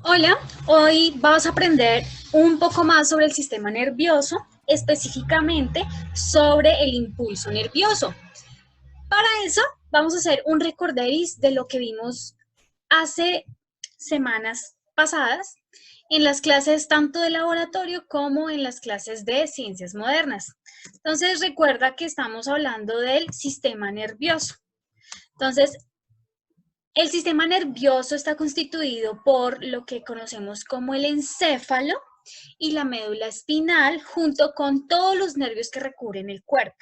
Hola, hoy vamos a aprender un poco más sobre el sistema nervioso, específicamente sobre el impulso nervioso. Para eso vamos a hacer un recorderis de lo que vimos hace semanas pasadas en las clases tanto de laboratorio como en las clases de ciencias modernas. Entonces recuerda que estamos hablando del sistema nervioso. Entonces, el sistema nervioso está constituido por lo que conocemos como el encéfalo y la médula espinal, junto con todos los nervios que recubren el cuerpo.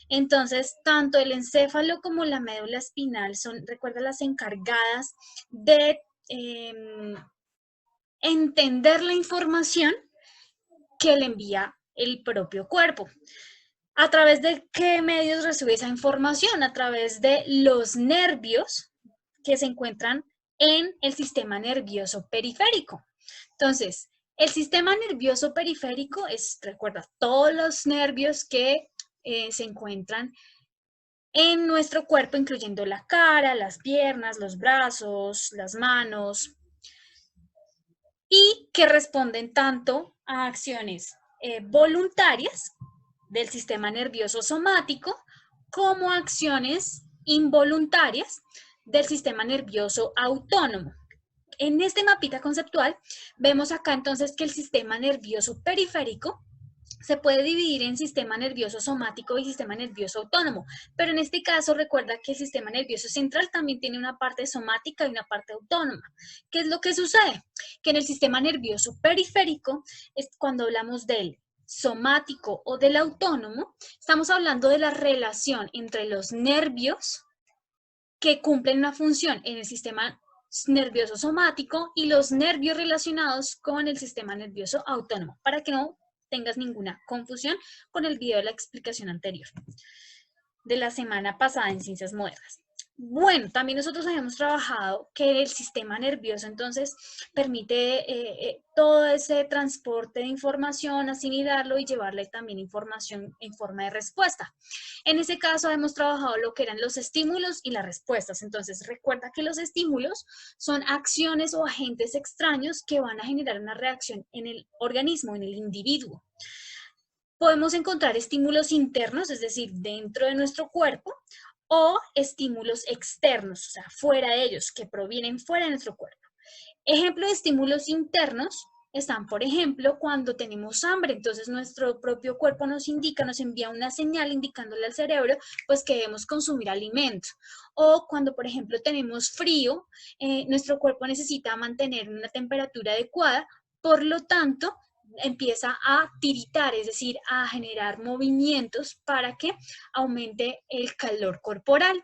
Entonces, tanto el encéfalo como la médula espinal son, recuerda, las encargadas de entender la información que le envía el propio cuerpo. ¿A través de qué medios recibe esa información? A través de los nervios que se encuentran en el sistema nervioso periférico. Entonces, el sistema nervioso periférico es, recuerda, todos los nervios que se encuentran en nuestro cuerpo, incluyendo la cara, las piernas, los brazos, las manos, y que responden tanto a acciones voluntarias del sistema nervioso somático como a acciones involuntarias del sistema nervioso autónomo. En este mapita conceptual vemos acá entonces que el sistema nervioso periférico se puede dividir en sistema nervioso somático y sistema nervioso autónomo, pero en este caso recuerda que el sistema nervioso central también tiene una parte somática y una parte autónoma. ¿Qué es lo que sucede? Que en el sistema nervioso periférico, es cuando hablamos del somático o del autónomo, estamos hablando de la relación entre los nervios que cumplen una función en el sistema nervioso somático y los nervios relacionados con el sistema nervioso autónomo, para que no tengas ninguna confusión con el video de la explicación anterior de la semana pasada en Ciencias Modernas. Bueno, también nosotros habíamos trabajado que el sistema nervioso entonces permite todo ese transporte de información, asimilarlo y llevarle también información en forma de respuesta. En ese caso hemos trabajado lo que eran los estímulos y las respuestas. Entonces recuerda que los estímulos son acciones o agentes extraños que van a generar una reacción en el organismo, en el individuo. Podemos encontrar estímulos internos, es decir, dentro de nuestro cuerpo, o estímulos externos, o sea, fuera de ellos, que provienen fuera de nuestro cuerpo. Ejemplo de estímulos internos están, por ejemplo, cuando tenemos hambre, entonces nuestro propio cuerpo nos indica, nos envía una señal indicándole al cerebro, pues que debemos consumir alimento. O cuando, por ejemplo, tenemos frío, nuestro cuerpo necesita mantener una temperatura adecuada, por lo tanto, empieza a tiritar, es decir, a generar movimientos para que aumente el calor corporal.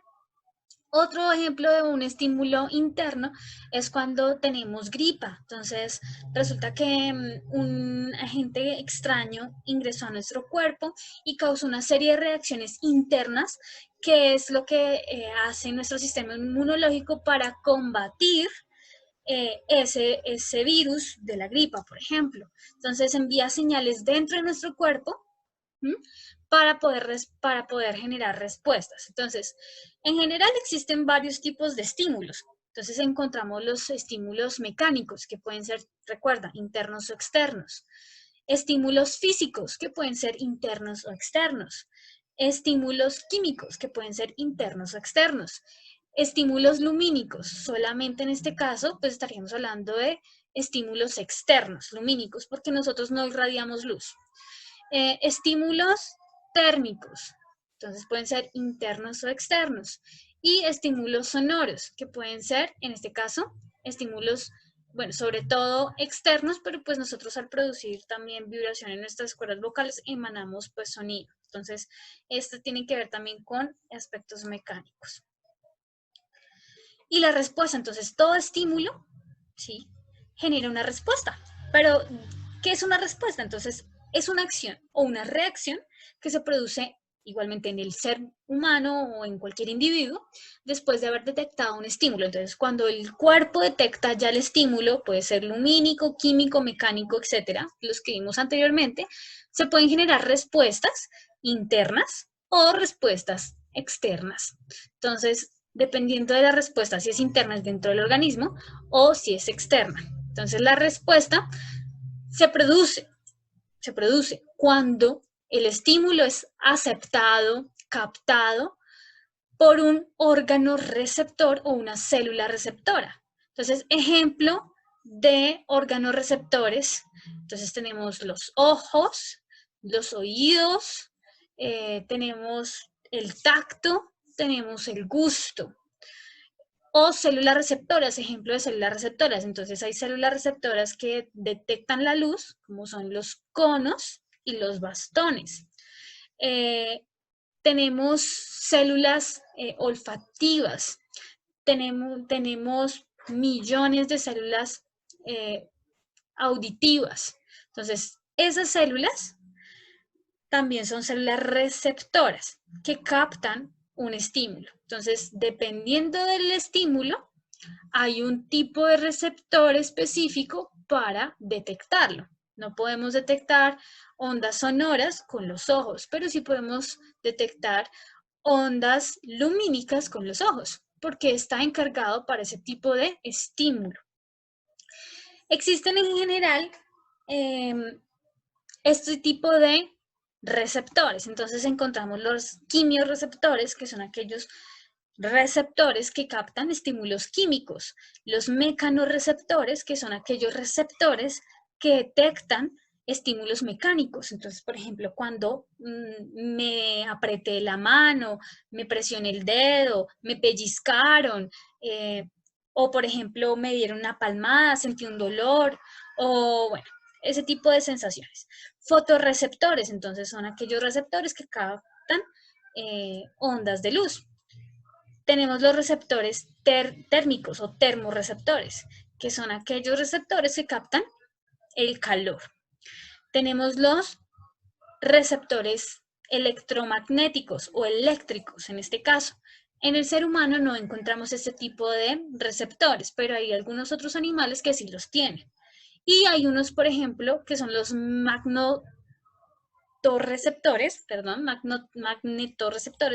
Otro ejemplo de un estímulo interno es cuando tenemos gripa. Entonces, resulta que un agente extraño ingresó a nuestro cuerpo y causó una serie de reacciones internas, que es lo que hace nuestro sistema inmunológico para combatir ese virus de la gripa, por ejemplo. Entonces, envía señales dentro de nuestro cuerpo para poder generar respuestas. Entonces, en general existen varios tipos de estímulos. Entonces encontramos los estímulos mecánicos, que pueden ser, recuerda, internos o externos. Estímulos físicos, que pueden ser internos o externos. Estímulos químicos, que pueden ser internos o externos. Estímulos lumínicos, solamente en este caso, pues estaríamos hablando de estímulos externos, lumínicos, porque nosotros no irradiamos luz. Estímulos térmicos, entonces pueden ser internos o externos, y estímulos sonoros, que pueden ser, en este caso, estímulos, bueno, sobre todo externos, pero pues nosotros al producir también vibración en nuestras cuerdas vocales emanamos pues sonido. Entonces, esto tiene que ver también con aspectos mecánicos. Y la respuesta, entonces, todo estímulo, ¿sí?, genera una respuesta. Pero, ¿qué es una respuesta? Entonces, es una acción o una reacción que se produce igualmente en el ser humano o en cualquier individuo después de haber detectado un estímulo. Entonces, cuando el cuerpo detecta ya el estímulo, puede ser lumínico, químico, mecánico, etcétera, los que vimos anteriormente, se pueden generar respuestas internas o respuestas externas. Entonces, dependiendo de la respuesta, si es interna dentro del organismo o si es externa. Entonces la respuesta se produce cuando el estímulo es aceptado, captado por un órgano receptor o una célula receptora. Entonces, ejemplo de órganos receptores. Entonces tenemos los ojos, los oídos, tenemos el tacto, tenemos el gusto. O células receptoras, ejemplo de células receptoras. Entonces hay células receptoras que detectan la luz, como son los conos y los bastones. Tenemos células olfativas, tenemos millones de células auditivas. Entonces, esas células también son células receptoras que captan un estímulo. Entonces, dependiendo del estímulo, hay un tipo de receptor específico para detectarlo. No podemos detectar ondas sonoras con los ojos, pero sí podemos detectar ondas lumínicas con los ojos, porque está encargado para ese tipo de estímulo. Existen en general este tipo de receptores. Entonces encontramos los quimiorreceptores, que son aquellos receptores que captan estímulos químicos, los mecanorreceptores, que son aquellos receptores que detectan estímulos mecánicos. Entonces, por ejemplo, cuando me apreté la mano, me presioné el dedo, me pellizcaron, o por ejemplo, me dieron una palmada, sentí un dolor, o bueno, ese tipo de sensaciones. Fotorreceptores, entonces son aquellos receptores que captan ondas de luz. Tenemos los receptores térmicos o termorreceptores, que son aquellos receptores que captan el calor. Tenemos los receptores electromagnéticos o eléctricos en este caso. En el ser humano no encontramos este tipo de receptores, pero hay algunos otros animales que sí los tienen. Y hay unos, por ejemplo, que son los magnetorreceptores,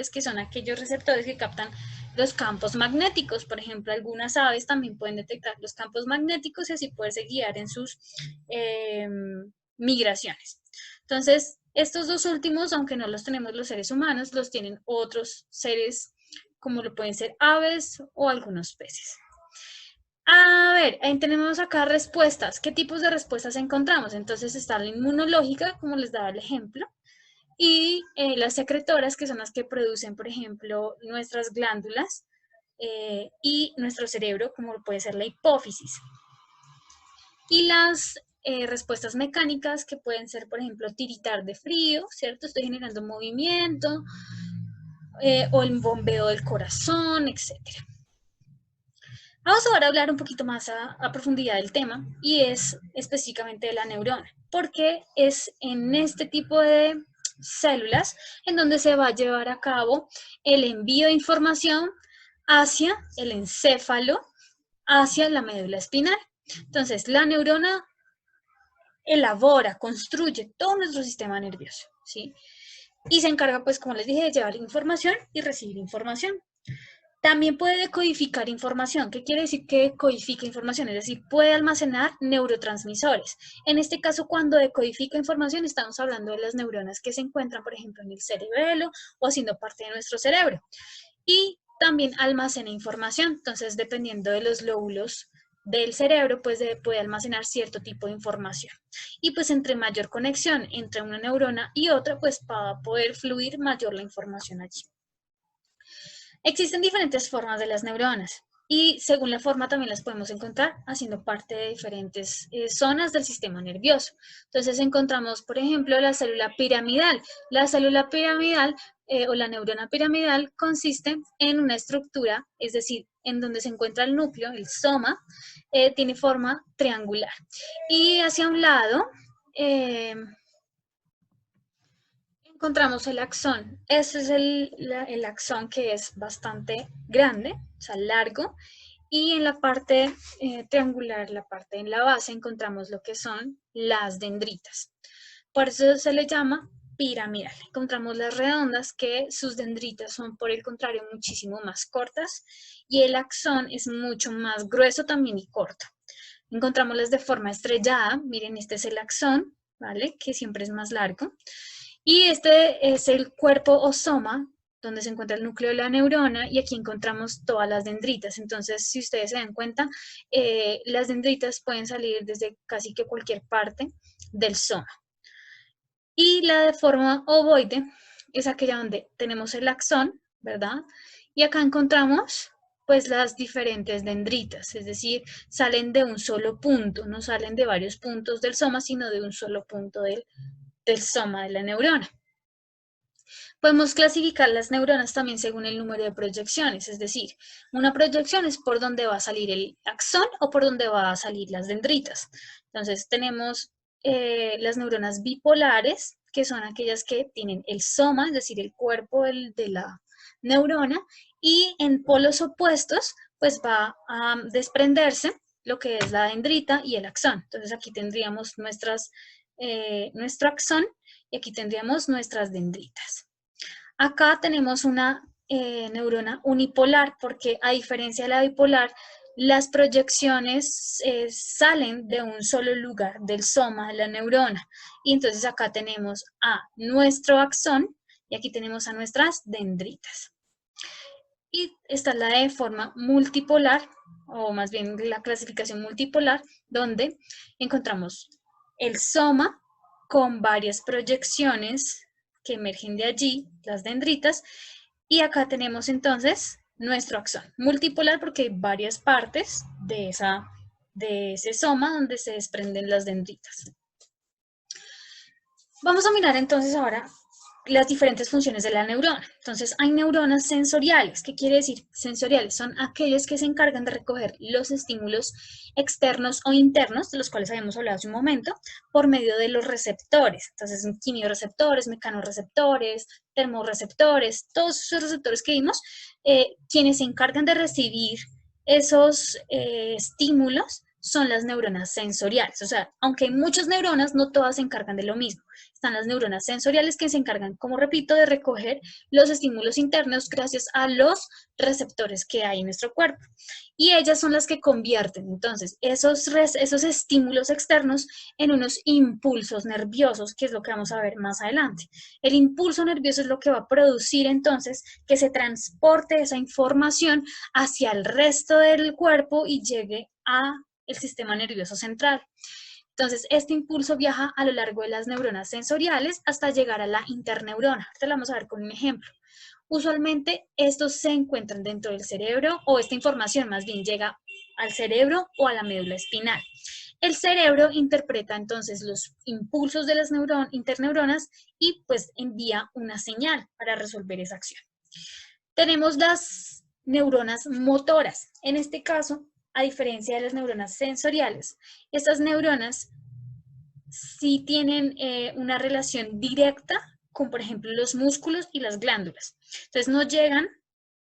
que son aquellos receptores que captan los campos magnéticos. Por ejemplo, algunas aves también pueden detectar los campos magnéticos y así poderse guiar en sus migraciones. Entonces, estos dos últimos, aunque no los tenemos los seres humanos, los tienen otros seres, como lo pueden ser aves o algunos peces. A ver, ahí tenemos acá respuestas. ¿Qué tipos de respuestas encontramos? Entonces está la inmunológica, como les daba el ejemplo, y las secretoras, que son las que producen, por ejemplo, nuestras glándulas y nuestro cerebro, como puede ser la hipófisis. Y las respuestas mecánicas, que pueden ser, por ejemplo, tiritar de frío, ¿cierto? Estoy generando movimiento, o el bombeo del corazón, etc. Vamos ahora a hablar un poquito más a profundidad del tema, y es específicamente de la neurona, porque es en este tipo de células en donde se va a llevar a cabo el envío de información hacia el encéfalo, hacia la médula espinal. Entonces, la neurona elabora, construye todo nuestro sistema nervioso, ¿sí? Y se encarga, pues, como les dije, de llevar información y recibir información. También puede decodificar información. ¿Qué quiere decir que decodifica información? Es decir, puede almacenar neurotransmisores. En este caso, cuando decodifica información, estamos hablando de las neuronas que se encuentran, por ejemplo, en el cerebelo o siendo parte de nuestro cerebro. Y también almacena información. Entonces, dependiendo de los lóbulos del cerebro, pues puede almacenar cierto tipo de información. Y pues entre mayor conexión entre una neurona y otra, pues va a poder fluir mayor la información allí. Existen diferentes formas de las neuronas y según la forma también las podemos encontrar haciendo parte de diferentes zonas del sistema nervioso. Entonces encontramos, por ejemplo, la célula piramidal. La célula piramidal o la neurona piramidal consiste en una estructura, es decir, en donde se encuentra el núcleo, el soma, tiene forma triangular. Y hacia un lado encontramos el axón. Este es el axón, que es bastante grande, o sea, largo. Y en la parte triangular, la parte en la base, encontramos lo que son las dendritas. Por eso se le llama piramidal. Encontramos las redondas que sus dendritas son por el contrario muchísimo más cortas y el axón es mucho más grueso también y corto. Encontramos las de forma estrellada, miren, este es el axón, ¿vale? Que siempre es más largo. Y este es el cuerpo o soma, donde se encuentra el núcleo de la neurona, y aquí encontramos todas las dendritas. Entonces, si ustedes se dan cuenta, las dendritas pueden salir desde casi que cualquier parte del soma. Y la de forma ovoide es aquella donde tenemos el axón, ¿verdad? Y acá encontramos pues las diferentes dendritas, es decir, salen de un solo punto, no salen de varios puntos del soma, sino de un solo punto del soma de la neurona. Podemos clasificar las neuronas también según el número de proyecciones, es decir, una proyección es por donde va a salir el axón o por donde va a salir las dendritas. Entonces tenemos las neuronas bipolares, que son aquellas que tienen el soma, es decir, el cuerpo de la neurona, y en polos opuestos, pues va a desprenderse lo que es la dendrita y el axón. Entonces aquí tendríamos nuestro axón y aquí tendríamos nuestras dendritas. Acá tenemos una neurona unipolar porque a diferencia de la bipolar, las proyecciones salen de un solo lugar, del soma de la neurona. Y entonces acá tenemos a nuestro axón y aquí tenemos a nuestras dendritas. Y esta es la de forma multipolar, o más bien la clasificación multipolar, donde encontramos el soma con varias proyecciones que emergen de allí, las dendritas, y acá tenemos entonces nuestro axón. Multipolar porque hay varias partes de ese soma donde se desprenden las dendritas. Vamos a mirar entonces ahora las diferentes funciones de la neurona. Entonces, hay neuronas sensoriales. ¿Qué quiere decir sensoriales? Son aquellas que se encargan de recoger los estímulos externos o internos, de los cuales habíamos hablado hace un momento, por medio de los receptores. Entonces, quimiorreceptores, mecanorreceptores, termorreceptores, todos esos receptores que vimos, quienes se encargan de recibir esos estímulos son las neuronas sensoriales. O sea, aunque hay muchas neuronas, no todas se encargan de lo mismo. Están las neuronas sensoriales que se encargan, como repito, de recoger los estímulos internos gracias a los receptores que hay en nuestro cuerpo. Y ellas son las que convierten entonces esos estímulos externos en unos impulsos nerviosos, que es lo que vamos a ver más adelante. El impulso nervioso es lo que va a producir entonces que se transporte esa información hacia el resto del cuerpo y llegue a el sistema nervioso central. Entonces, este impulso viaja a lo largo de las neuronas sensoriales hasta llegar a la interneurona. Ahorita lo vamos a ver con un ejemplo. Usualmente, estos se encuentran dentro del cerebro, o esta información más bien llega al cerebro o a la médula espinal. El cerebro interpreta entonces los impulsos de las interneuronas y pues envía una señal para resolver esa acción. Tenemos las neuronas motoras. En este caso, a diferencia de las neuronas sensoriales, estas neuronas sí tienen una relación directa con, por ejemplo, los músculos y las glándulas. Entonces, no llegan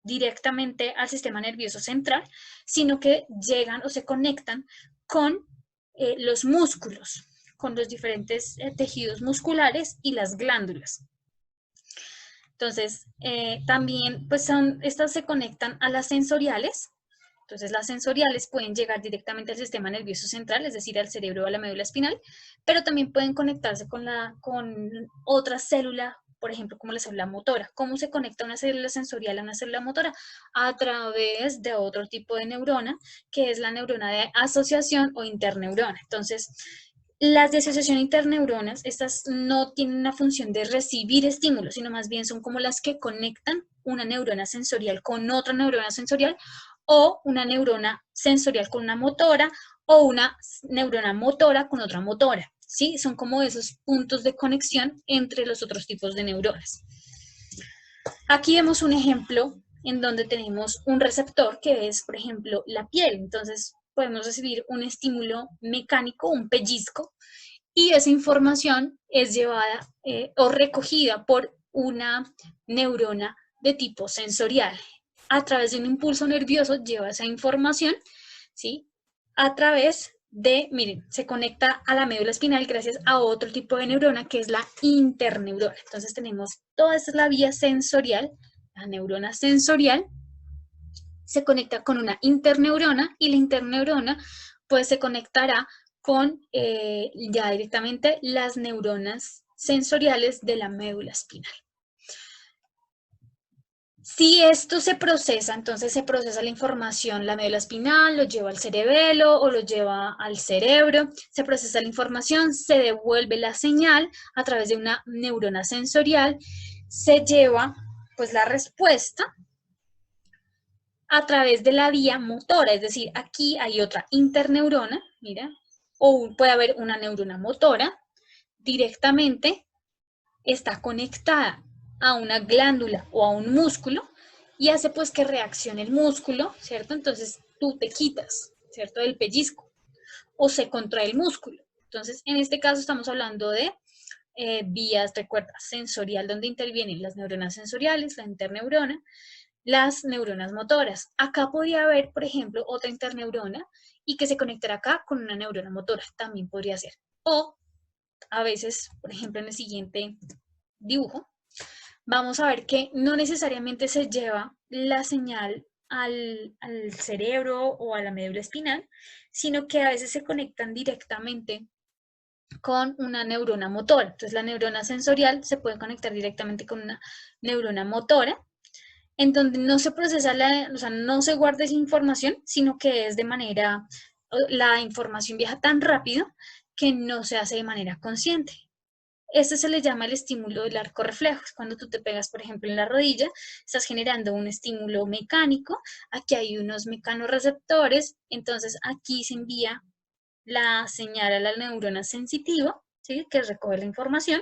directamente al sistema nervioso central, sino que llegan o se conectan con los músculos, con los diferentes tejidos musculares y las glándulas. Entonces, también, pues estas se conectan a las sensoriales. Entonces, las sensoriales pueden llegar directamente al sistema nervioso central, es decir, al cerebro o a la médula espinal, pero también pueden conectarse con otra célula, por ejemplo, como la célula motora. ¿Cómo se conecta una célula sensorial a una célula motora? A través de otro tipo de neurona, que es la neurona de asociación o interneurona. Entonces, las de asociación interneuronas, estas no tienen una función de recibir estímulos, sino más bien son como las que conectan una neurona sensorial con otra neurona sensorial, o una neurona sensorial con una motora, o una neurona motora con otra motora, ¿sí? Son como esos puntos de conexión entre los otros tipos de neuronas. Aquí vemos un ejemplo en donde tenemos un receptor que es, por ejemplo, la piel. Entonces, podemos recibir un estímulo mecánico, un pellizco, y esa información es llevada o recogida por una neurona de tipo sensorial. A través de un impulso nervioso lleva esa información, ¿sí?, a través miren, se conecta a la médula espinal gracias a otro tipo de neurona que es la interneurona. Entonces tenemos toda esta es la vía sensorial, la neurona sensorial se conecta con una interneurona y la interneurona pues se conectará con ya directamente las neuronas sensoriales de la médula espinal. Si esto se procesa, entonces se procesa la información, la médula espinal lo lleva al cerebelo o lo lleva al cerebro, se procesa la información, se devuelve la señal a través de una neurona sensorial, se lleva pues la respuesta a través de la vía motora, es decir, aquí hay otra interneurona, mira, o puede haber una neurona motora, directamente está conectada a una glándula o a un músculo y hace pues que reaccione el músculo, ¿cierto? Entonces tú te quitas, ¿cierto? Del pellizco o se contrae el músculo. Entonces, en este caso estamos hablando de vías, recuerda, sensorial, donde intervienen las neuronas sensoriales, la interneurona, las neuronas motoras. Acá podría haber, por ejemplo, otra interneurona y que se conectará acá con una neurona motora, también podría ser. O a veces, por ejemplo, en el siguiente dibujo, vamos a ver que no necesariamente se lleva la señal al cerebro o a la médula espinal, sino que a veces se conectan directamente con una neurona motora. Entonces, la neurona sensorial se puede conectar directamente con una neurona motora, en donde no se procesa, o sea, no se guarda esa información, sino que es de manera, la información viaja tan rápido que no se hace de manera consciente. Este se le llama el estímulo del arco reflejo. Cuando tú te pegas, por ejemplo, en la rodilla, estás generando un estímulo mecánico. Aquí hay unos mecanorreceptores, entonces aquí se envía la señal a la neurona sensitiva, ¿sí? Que recoge la información,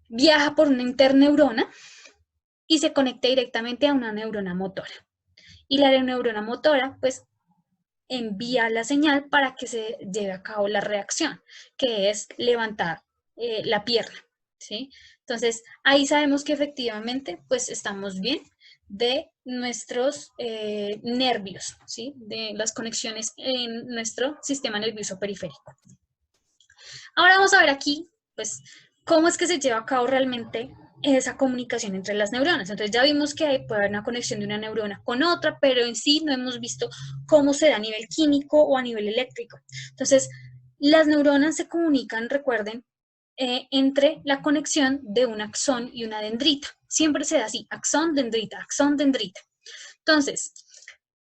viaja por una interneurona y se conecta directamente a una neurona motora. Y la neurona motora, pues, envía la señal para que se lleve a cabo la reacción, que es levantar la pierna, ¿sí? Entonces, ahí sabemos que efectivamente, pues, estamos bien de nuestros nervios, ¿sí? De las conexiones en nuestro sistema nervioso periférico. Ahora vamos a ver aquí, pues, cómo es que se lleva a cabo realmente esa comunicación entre las neuronas. Entonces ya vimos que puede haber una conexión de una neurona con otra, pero en sí no hemos visto cómo se da a nivel químico o a nivel eléctrico. Entonces, las neuronas se comunican, recuerden, entre la conexión de un axón y una dendrita. Siempre se da así, axón, dendrita, axón, dendrita. Entonces,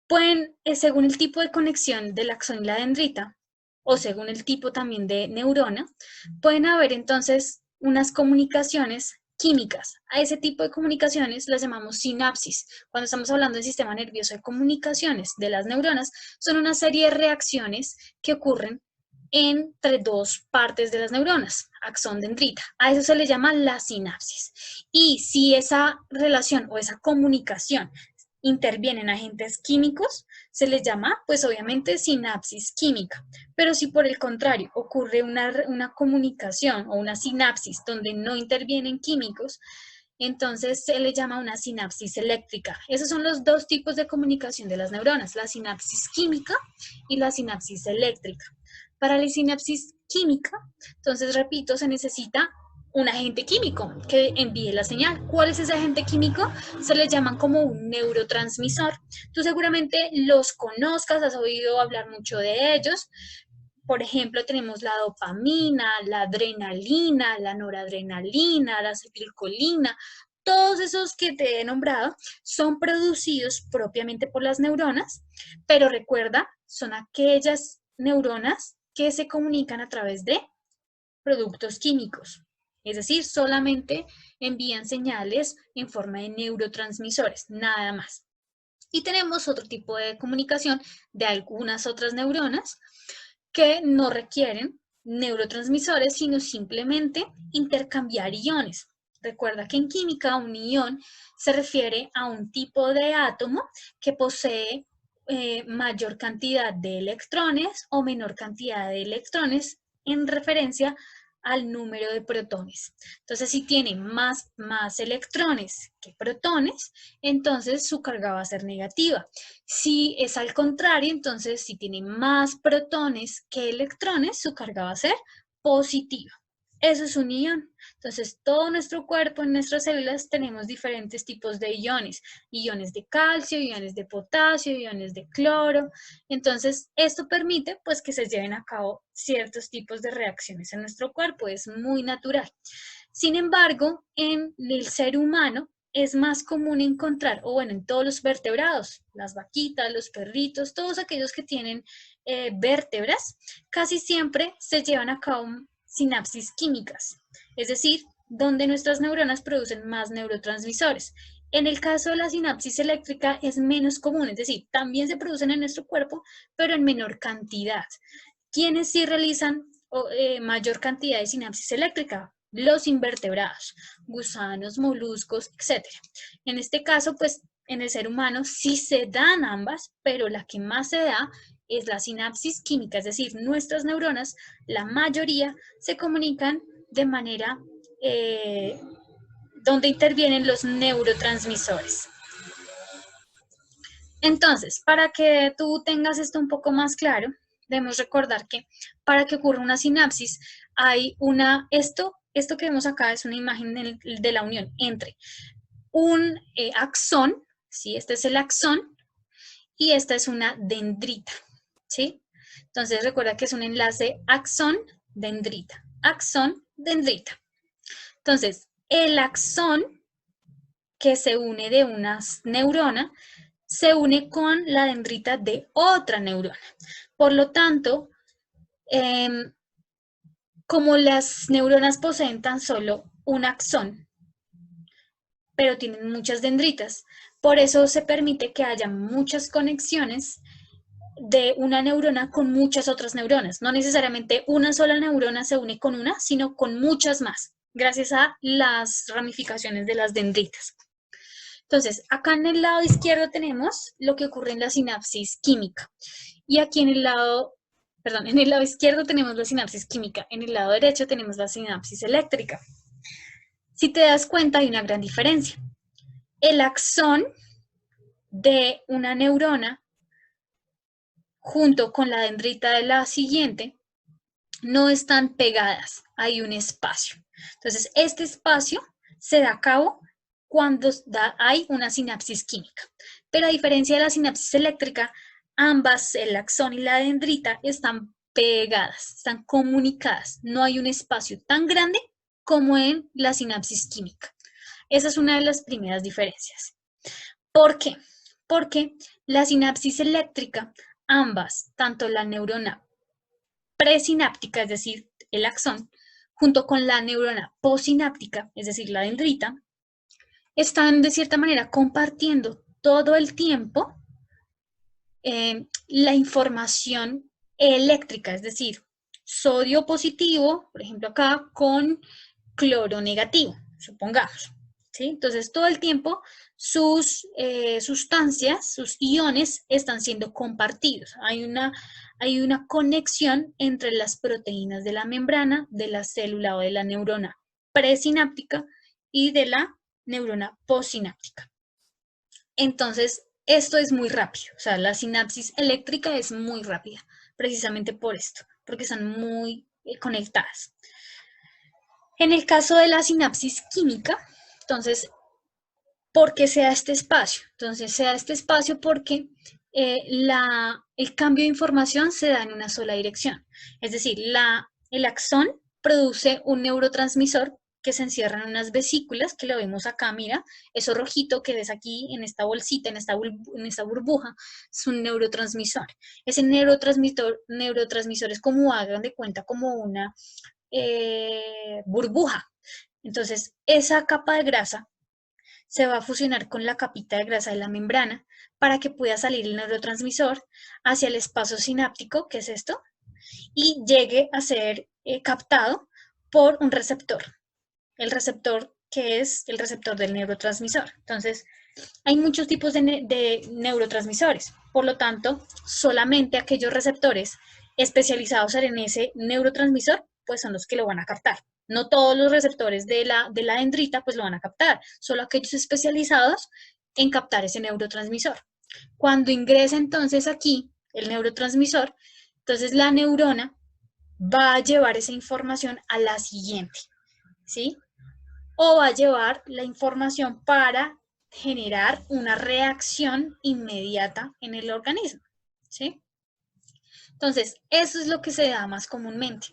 pueden, según el tipo de conexión del axón y la dendrita, o según el tipo también de neurona, pueden haber entonces unas comunicaciones químicas. A ese tipo de comunicaciones las llamamos sinapsis. Cuando estamos hablando del sistema nervioso de comunicaciones de las neuronas, son una serie de reacciones que ocurren entre dos partes de las neuronas, axón dendrita. A eso se le llama la sinapsis. Y si esa relación o esa comunicación intervienen agentes químicos, se les llama, pues obviamente, sinapsis química. Pero si por el contrario ocurre una comunicación o una sinapsis donde no intervienen químicos, entonces se le llama una sinapsis eléctrica. Esos son los dos tipos de comunicación de las neuronas, la sinapsis química y la sinapsis eléctrica. Para la sinapsis química, entonces repito, se necesita un agente químico que envíe la señal. ¿Cuál es ese agente químico? Se le llaman como un neurotransmisor. Tú seguramente los conozcas, has oído hablar mucho de ellos. Por ejemplo, tenemos la dopamina, la adrenalina, la noradrenalina, la acetilcolina. Todos esos que te he nombrado son producidos propiamente por las neuronas, pero recuerda, son aquellas neuronas que se comunican a través de productos químicos. Es decir, solamente envían señales en forma de neurotransmisores, nada más. Y tenemos otro tipo de comunicación de algunas otras neuronas que no requieren neurotransmisores, sino simplemente intercambiar iones. Recuerda que en química un ion se refiere a un tipo de átomo que posee mayor cantidad de electrones o menor cantidad de electrones en referencia al número de protones. Entonces, si tiene más electrones que protones, entonces su carga va a ser negativa. Si es al contrario, entonces si tiene más protones que electrones, su carga va a ser positiva. Eso es un ion. Entonces, todo nuestro cuerpo, en nuestras células, tenemos diferentes tipos de iones. Iones de calcio, iones de potasio, iones de cloro. Entonces, esto permite pues que se lleven a cabo ciertos tipos de reacciones en nuestro cuerpo. Es muy natural. Sin embargo, en el ser humano es más común encontrar, o bueno, en todos los vertebrados, las vaquitas, los perritos, todos aquellos que tienen vértebras, casi siempre se llevan a cabo sinapsis químicas, es decir, donde nuestras neuronas producen más neurotransmisores. En el caso de la sinapsis eléctrica es menos común, es decir, también se producen en nuestro cuerpo, pero en menor cantidad. ¿Quiénes sí realizan mayor cantidad de sinapsis eléctrica? Los invertebrados, gusanos, moluscos, etc. En este caso, pues, en el ser humano sí se dan ambas, pero la que más se da es la sinapsis química, es decir, nuestras neuronas, la mayoría, se comunican de manera donde intervienen los neurotransmisores. Entonces, para que tú tengas esto un poco más claro, debemos recordar que para que ocurra una sinapsis hay esto que vemos acá es una imagen de la unión entre un axón, ¿sí? Este es el axón, y esta es una dendrita, ¿sí? Entonces recuerda que es un enlace axón-dendrita, axón-dendrita. Entonces, el axón que se une de una neurona se une con la dendrita de otra neurona. Por lo tanto, como las neuronas poseen tan solo un axón, pero tienen muchas dendritas, por eso se permite que haya muchas conexiones de una neurona con muchas otras neuronas. No necesariamente una sola neurona se une con una, sino con muchas más, gracias a las ramificaciones de las dendritas. Entonces, acá en el lado izquierdo tenemos lo que ocurre en la sinapsis química. Y aquí en el lado izquierdo tenemos la sinapsis química. En el lado derecho tenemos la sinapsis eléctrica. Si te das cuenta, hay una gran diferencia. El axón de una neurona junto con la dendrita de la siguiente no están pegadas, hay un espacio. Entonces, este espacio se da a cabo cuando hay una sinapsis química. Pero a diferencia de la sinapsis eléctrica, ambas, el axón y la dendrita, están pegadas, están comunicadas. No hay un espacio tan grande como en la sinapsis química. Esa es una de las primeras diferencias. ¿Por qué? Porque la sinapsis eléctrica, ambas, tanto la neurona presináptica, es decir, el axón, junto con la neurona postsináptica, es decir, la dendrita, están de cierta manera compartiendo todo el tiempo la información eléctrica, es decir, sodio positivo, por ejemplo acá, con cloro negativo, supongamos. ¿Sí? Entonces, todo el tiempo sus sustancias, sus iones están siendo compartidos. Hay una conexión entre las proteínas de la membrana, de la célula o de la neurona presináptica y de la neurona postsináptica. Entonces, esto es muy rápido. O sea, la sinapsis eléctrica es muy rápida, precisamente por esto, porque están muy conectadas. En el caso de la sinapsis química, entonces, ¿por qué se da este espacio? Entonces, se da este espacio porque el cambio de información se da en una sola dirección. Es decir, el axón produce un neurotransmisor que se encierra en unas vesículas, que lo vemos acá, mira, eso rojito que ves aquí en esta bolsita, en esta burbuja, es un neurotransmisor. Ese neurotransmisor es como, hagan de cuenta, como una burbuja. Entonces, esa capa de grasa se va a fusionar con la capita de grasa de la membrana para que pueda salir el neurotransmisor hacia el espacio sináptico, que es esto, y llegue a ser captado por un receptor. El receptor que es el receptor del neurotransmisor. Entonces, hay muchos tipos de neurotransmisores. Por lo tanto, solamente aquellos receptores especializados en ese neurotransmisor pues son los que lo van a captar. No todos los receptores de la dendrita pues lo van a captar, solo aquellos especializados en captar ese neurotransmisor. Cuando ingresa entonces aquí el neurotransmisor, entonces la neurona va a llevar esa información a la siguiente, ¿sí? O va a llevar la información para generar una reacción inmediata en el organismo, ¿sí? Entonces, eso es lo que se da más comúnmente.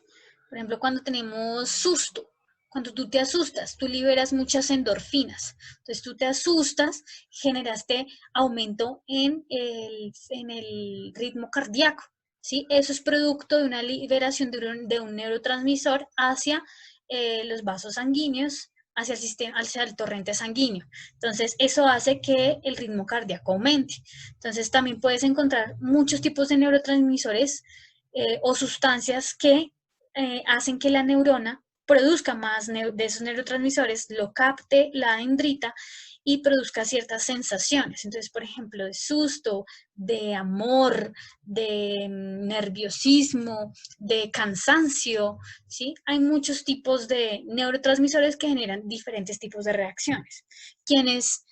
Por ejemplo, cuando tenemos susto, cuando tú te asustas, tú liberas muchas endorfinas. Entonces, tú te asustas, generaste aumento en el ritmo cardíaco, ¿sí? Eso es producto de una liberación de un neurotransmisor hacia los vasos sanguíneos, hacia el sistema, hacia el torrente sanguíneo. Entonces, eso hace que el ritmo cardíaco aumente. Entonces, también puedes encontrar muchos tipos de neurotransmisores o sustancias que hacen que la neurona produzca más de esos neurotransmisores, lo capte la dendrita y produzca ciertas sensaciones. Entonces, por ejemplo, de susto, de amor, de nerviosismo, de cansancio, ¿sí? Hay muchos tipos de neurotransmisores que generan diferentes tipos de reacciones. Quienes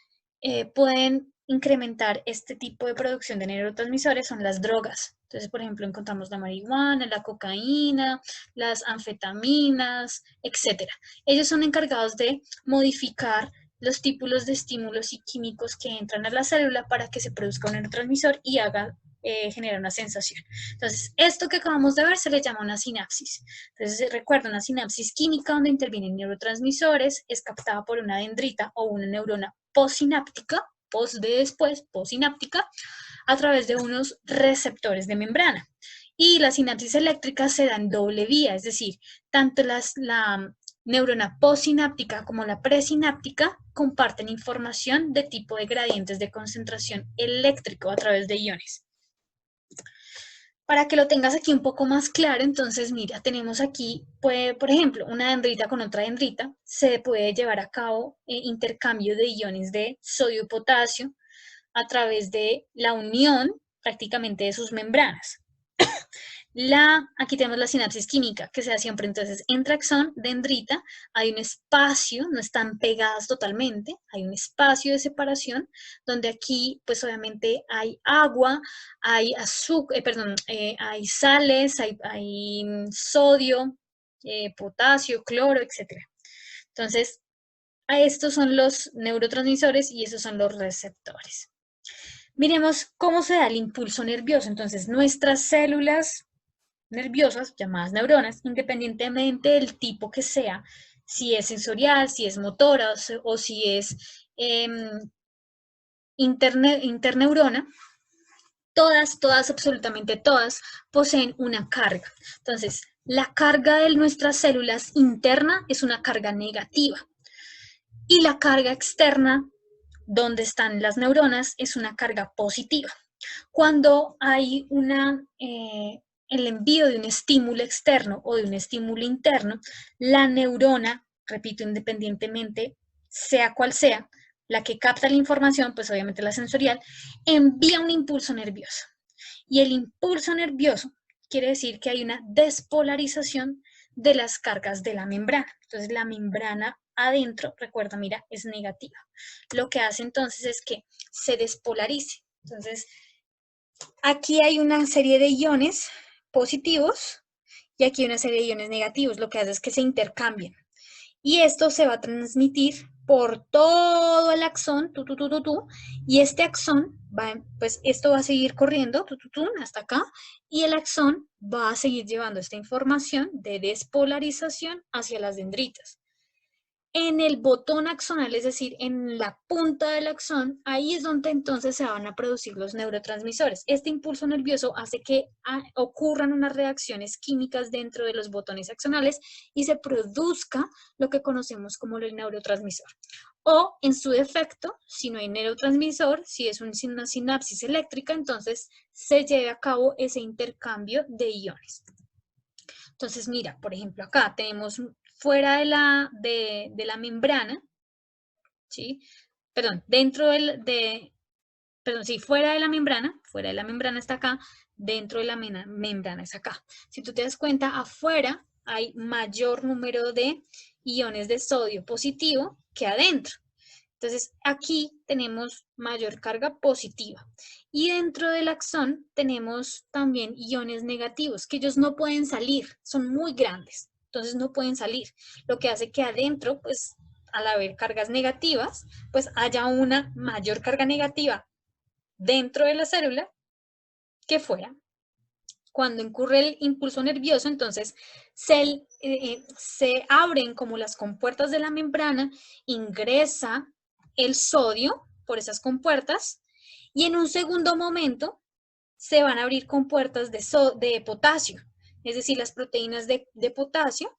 pueden incrementar este tipo de producción de neurotransmisores son las drogas. Entonces, por ejemplo, encontramos la marihuana, la cocaína, las anfetaminas, etc. Ellos son encargados de modificar los tipos de estímulos y químicos que entran a la célula para que se produzca un neurotransmisor y haga generar una sensación. Entonces, esto que acabamos de ver se le llama una sinapsis. Entonces, recuerda, una sinapsis química donde intervienen neurotransmisores, es captada por una dendrita o una neurona postsináptica, postsináptica, a través de unos receptores de membrana. Y la sinapsis eléctrica se da en doble vía, es decir, tanto la neurona postsináptica como la presináptica comparten información de tipo de gradientes de concentración eléctrico a través de iones. Para que lo tengas aquí un poco más claro, entonces mira, tenemos aquí, por ejemplo, una dendrita con otra dendrita, se puede llevar a cabo intercambio de iones de sodio y potasio a través de la unión prácticamente de sus membranas. Aquí tenemos la sinapsis química que se da siempre entonces entre axón, dendrita, hay un espacio, no están pegadas totalmente, hay un espacio de separación donde aquí pues obviamente hay agua, hay azúcar, hay sales, hay sodio, potasio, cloro, etc. Entonces, estos son los neurotransmisores y esos son los receptores. Miremos cómo se da el impulso nervioso. Entonces, nuestras células nerviosas, llamadas neuronas, independientemente del tipo que sea, si es sensorial, si es motora o si es interneurona, todas, absolutamente todas, poseen una carga. Entonces, la carga de nuestras células interna es una carga negativa y la carga externa, donde están las neuronas, es una carga positiva. Cuando hay el envío de un estímulo externo o de un estímulo interno, la neurona, repito, independientemente sea cual sea, la que capta la información, pues obviamente la sensorial, envía un impulso nervioso. Y el impulso nervioso quiere decir que hay una despolarización de las cargas de la membrana. Entonces la membrana adentro, recuerda, mira, es negativa. Lo que hace entonces es que se despolarice. Entonces, aquí hay una serie de iones positivos y aquí una serie de iones negativos. Lo que hace es que se intercambien. Y esto se va a transmitir por todo el axón, y este axón, pues esto va a seguir corriendo, hasta acá, y el axón va a seguir llevando esta información de despolarización hacia las dendritas. En el botón axonal, es decir, en la punta del axón, ahí es donde entonces se van a producir los neurotransmisores. Este impulso nervioso hace que ocurran unas reacciones químicas dentro de los botones axonales y se produzca lo que conocemos como el neurotransmisor. O, en su defecto, si no hay neurotransmisor, si es una sinapsis eléctrica, entonces se lleva a cabo ese intercambio de iones. Entonces, mira, por ejemplo, acá tenemos fuera de la membrana, ¿sí? Perdón, fuera de la membrana está acá, dentro de la membrana está acá. Si tú te das cuenta, afuera hay mayor número de iones de sodio positivo que adentro. Entonces, aquí tenemos mayor carga positiva. Y dentro del axón tenemos también iones negativos, que ellos no pueden salir, son muy grandes, entonces no pueden salir. Lo que hace que adentro, pues, al haber cargas negativas, pues haya una mayor carga negativa dentro de la célula que fuera. Cuando ocurre el impulso nervioso, entonces se abren como las compuertas de la membrana, ingresa el sodio por esas compuertas y en un segundo momento se van a abrir compuertas de potasio, es decir, las proteínas de potasio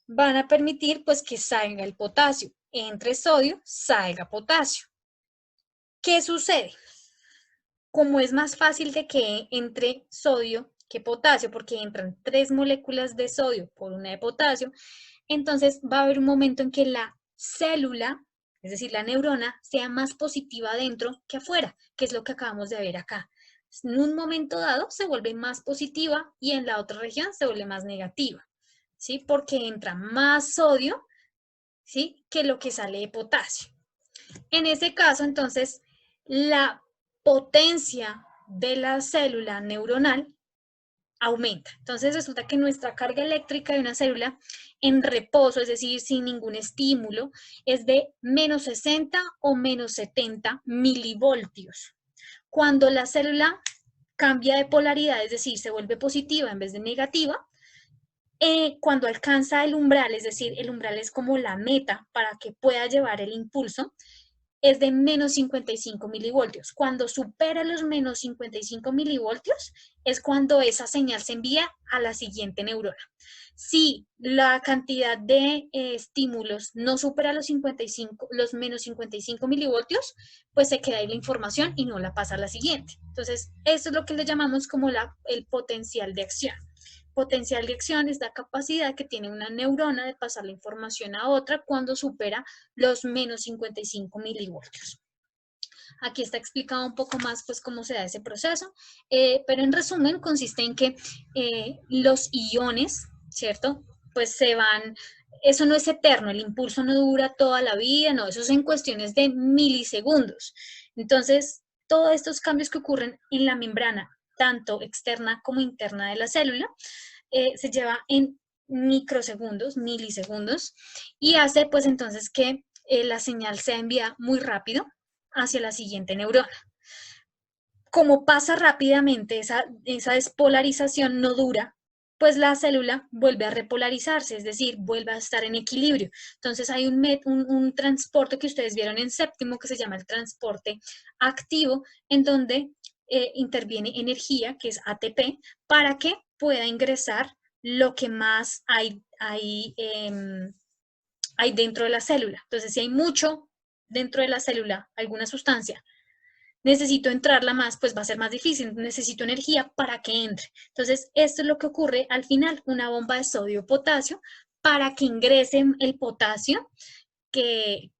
van a permitir pues que salga el potasio, entre sodio salga potasio. ¿Qué sucede? Como es más fácil de que entre sodio que potasio, porque entran 3 moléculas de sodio por una de potasio, entonces va a haber un momento en que la célula, es decir, la neurona, sea más positiva adentro que afuera, que es lo que acabamos de ver acá. En un momento dado se vuelve más positiva y en la otra región se vuelve más negativa, ¿sí? Porque entra más sodio, ¿sí? Que lo que sale de potasio. En ese caso, entonces, la potencia de la célula neuronal aumenta. Entonces resulta que nuestra carga eléctrica de una célula en reposo, es decir, sin ningún estímulo, es de menos 60 o menos 70 milivoltios. Cuando la célula cambia de polaridad, es decir, se vuelve positiva en vez de negativa, cuando alcanza el umbral, es decir, el umbral es como la meta para que pueda llevar el impulso, es de menos 55 milivoltios. Cuando supera los menos 55 milivoltios es cuando esa señal se envía a la siguiente neurona. Si la cantidad de estímulos no supera los menos 55 milivoltios, pues se queda ahí la información y no la pasa a la siguiente. Entonces, eso es lo que le llamamos como el potencial de acción. Potencial de acción es la capacidad que tiene una neurona de pasar la información a otra cuando supera los menos 55 milivoltios. Aquí está explicado un poco más pues cómo se da ese proceso, pero en resumen consiste en que los iones, ¿cierto? Pues se van, eso no es eterno, el impulso no dura toda la vida, no, eso es en cuestiones de milisegundos. Entonces, todos estos cambios que ocurren en la membrana, tanto externa como interna de la célula, se lleva en microsegundos, milisegundos, y hace pues entonces que la señal sea enviada muy rápido hacia la siguiente neurona. Como pasa rápidamente, esa despolarización no dura, pues la célula vuelve a repolarizarse, es decir, vuelve a estar en equilibrio. Entonces hay un transporte que ustedes vieron en séptimo que se llama el transporte activo, en donde interviene energía, que es ATP, para que pueda ingresar lo que más hay dentro de la célula. Entonces, si hay mucho dentro de la célula, alguna sustancia, necesito entrarla más, pues va a ser más difícil, necesito energía para que entre. Entonces, esto es lo que ocurre al final, una bomba de sodio-potasio para que ingrese el potasio que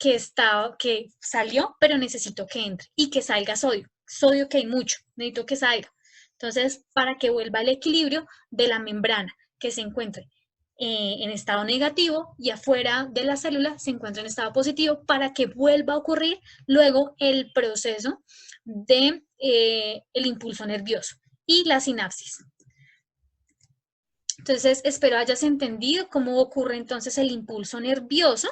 salió, pero necesito que entre y que salga sodio. Sodio que hay mucho, necesito que salga. Entonces, para que vuelva al equilibrio de la membrana, que se encuentre en estado negativo y afuera de la célula se encuentra en estado positivo para que vuelva a ocurrir luego el proceso de el impulso nervioso y la sinapsis. Entonces, espero hayas entendido cómo ocurre entonces el impulso nervioso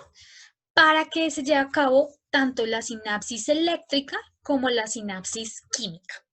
para que se lleve a cabo tanto la sinapsis eléctrica como la sinapsis química.